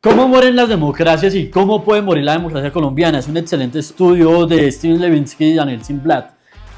¿Cómo mueren las democracias y cómo puede morir la democracia colombiana? Es un excelente estudio de Steven Levinsky y Daniel Ziblatt,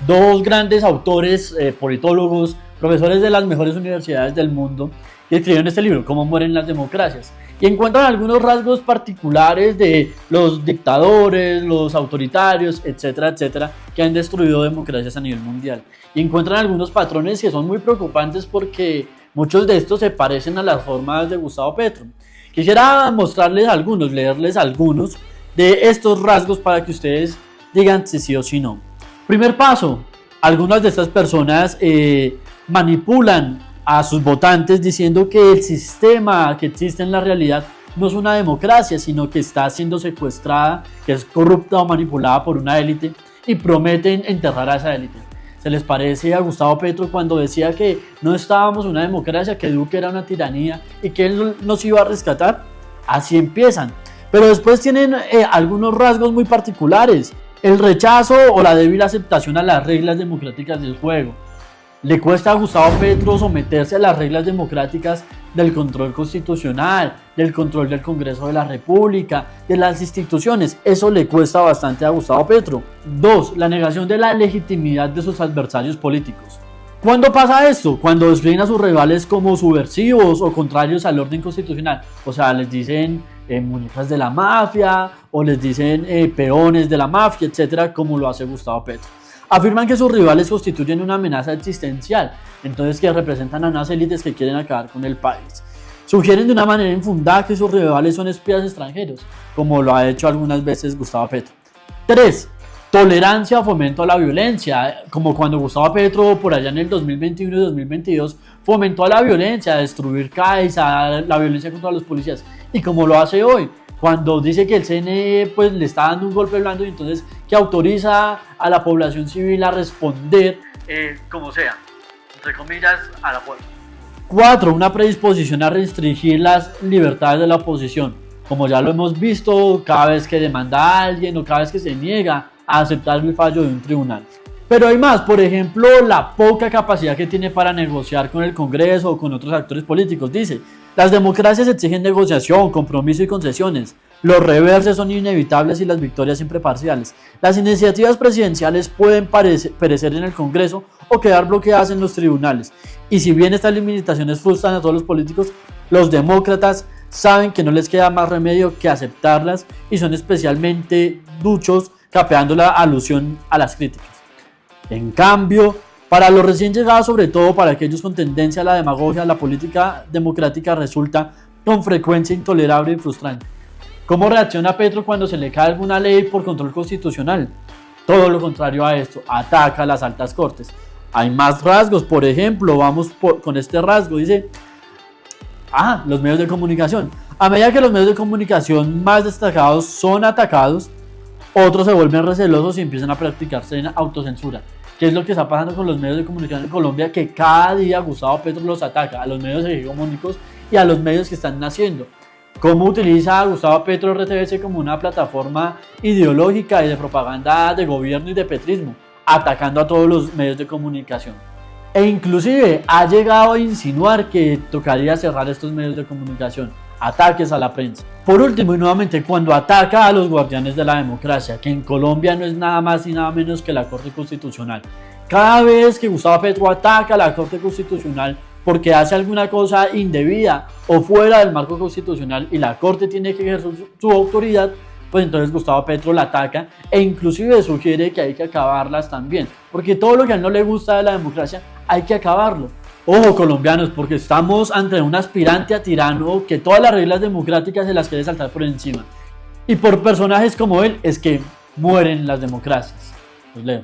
dos grandes autores, politólogos, profesores de las mejores universidades del mundo, que escribieron este libro, ¿Cómo mueren las democracias? Y encuentran algunos rasgos particulares de los dictadores, los autoritarios, etcétera, etcétera, que han destruido democracias a nivel mundial. Y encuentran algunos patrones que son muy preocupantes porque muchos de estos se parecen a las formas de Gustavo Petro. Quisiera mostrarles algunos, leerles algunos de estos rasgos para que ustedes digan si sí o si no. Primer paso, algunas de estas personas manipulan a sus votantes diciendo que el sistema que existe en la realidad no es una democracia, sino que está siendo secuestrada, que es corrupta o manipulada por una élite y prometen enterrar a esa élite. ¿Se les parece a Gustavo Petro cuando decía que no estábamos en una democracia, que Duque era una tiranía y que él nos iba a rescatar? Así empiezan. Pero después tienen algunos rasgos muy particulares. El rechazo o la débil aceptación a las reglas democráticas del juego. Le cuesta a Gustavo Petro someterse a las reglas democráticas del control constitucional, del control del Congreso de la República, de las instituciones. Eso le cuesta bastante a Gustavo Petro. 2. La negación de la legitimidad de sus adversarios políticos. ¿Cuándo pasa esto? Cuando describen a sus rivales como subversivos o contrarios al orden constitucional. O sea, les dicen muñecas de la mafia o les dicen peones de la mafia, etcétera, como lo hace Gustavo Petro. Afirman que sus rivales constituyen una amenaza existencial, entonces que representan a unas élites que quieren acabar con el país. Sugieren de una manera infundada que sus rivales son espías extranjeros, como lo ha hecho algunas veces Gustavo Petro. 3. Tolerancia o fomento a la violencia, como cuando Gustavo Petro por allá en el 2021 y 2022 fomentó a la violencia, a destruir CAIS, a la violencia contra los policías, y como lo hace hoy, cuando dice que el CNE pues, le está dando un golpe blando y entonces que autoriza a la población civil a responder como sea, entre comillas, a la fuerza. 4. Una predisposición a restringir las libertades de la oposición, como ya lo hemos visto cada vez que demanda a alguien o cada vez que se niega a aceptar el fallo de un tribunal. Pero hay más, por ejemplo, la poca capacidad que tiene para negociar con el Congreso o con otros actores políticos. Dice, las democracias exigen negociación, compromiso y concesiones. Los reverses son inevitables y las victorias siempre parciales. Las iniciativas presidenciales pueden perecer en el Congreso o quedar bloqueadas en los tribunales. Y si bien estas limitaciones frustran a todos los políticos, los demócratas saben que no les queda más remedio que aceptarlas y son especialmente duchos capeando la alusión a las críticas. En cambio, para los recién llegados, sobre todo para aquellos con tendencia a la demagogia, la política democrática resulta con frecuencia intolerable y frustrante. ¿Cómo reacciona Petro cuando se le cae alguna ley por control constitucional? Todo lo contrario a esto, ataca a las altas cortes. Hay más rasgos, por ejemplo, con este rasgo, dice, los medios de comunicación. A medida que los medios de comunicación más destacados son atacados, otros se vuelven recelosos y empiezan a practicarse en autocensura. ¿Qué es lo que está pasando con los medios de comunicación en Colombia? Que cada día Gustavo Petro los ataca, a los medios hegemónicos y a los medios que están naciendo. ¿Cómo utiliza Gustavo Petro RTBC como una plataforma ideológica y de propaganda de gobierno y de petrismo? Atacando a todos los medios de comunicación. E inclusive ha llegado a insinuar que tocaría cerrar estos medios de comunicación. Ataques a la prensa. Por último y nuevamente, cuando ataca a los guardianes de la democracia, que en Colombia no es nada más y nada menos que la Corte Constitucional. Cada vez que Gustavo Petro ataca a la Corte Constitucional porque hace alguna cosa indebida o fuera del marco constitucional y la Corte tiene que ejercer su autoridad, pues entonces Gustavo Petro la ataca e inclusive sugiere que hay que acabarlas también, porque todo lo que a él no le gusta de la democracia hay que acabarlo. Ojo colombianos, porque estamos ante un aspirante a tirano que todas las reglas democráticas se las quiere saltar por encima. Y por personajes como él es que mueren las democracias. Los leo.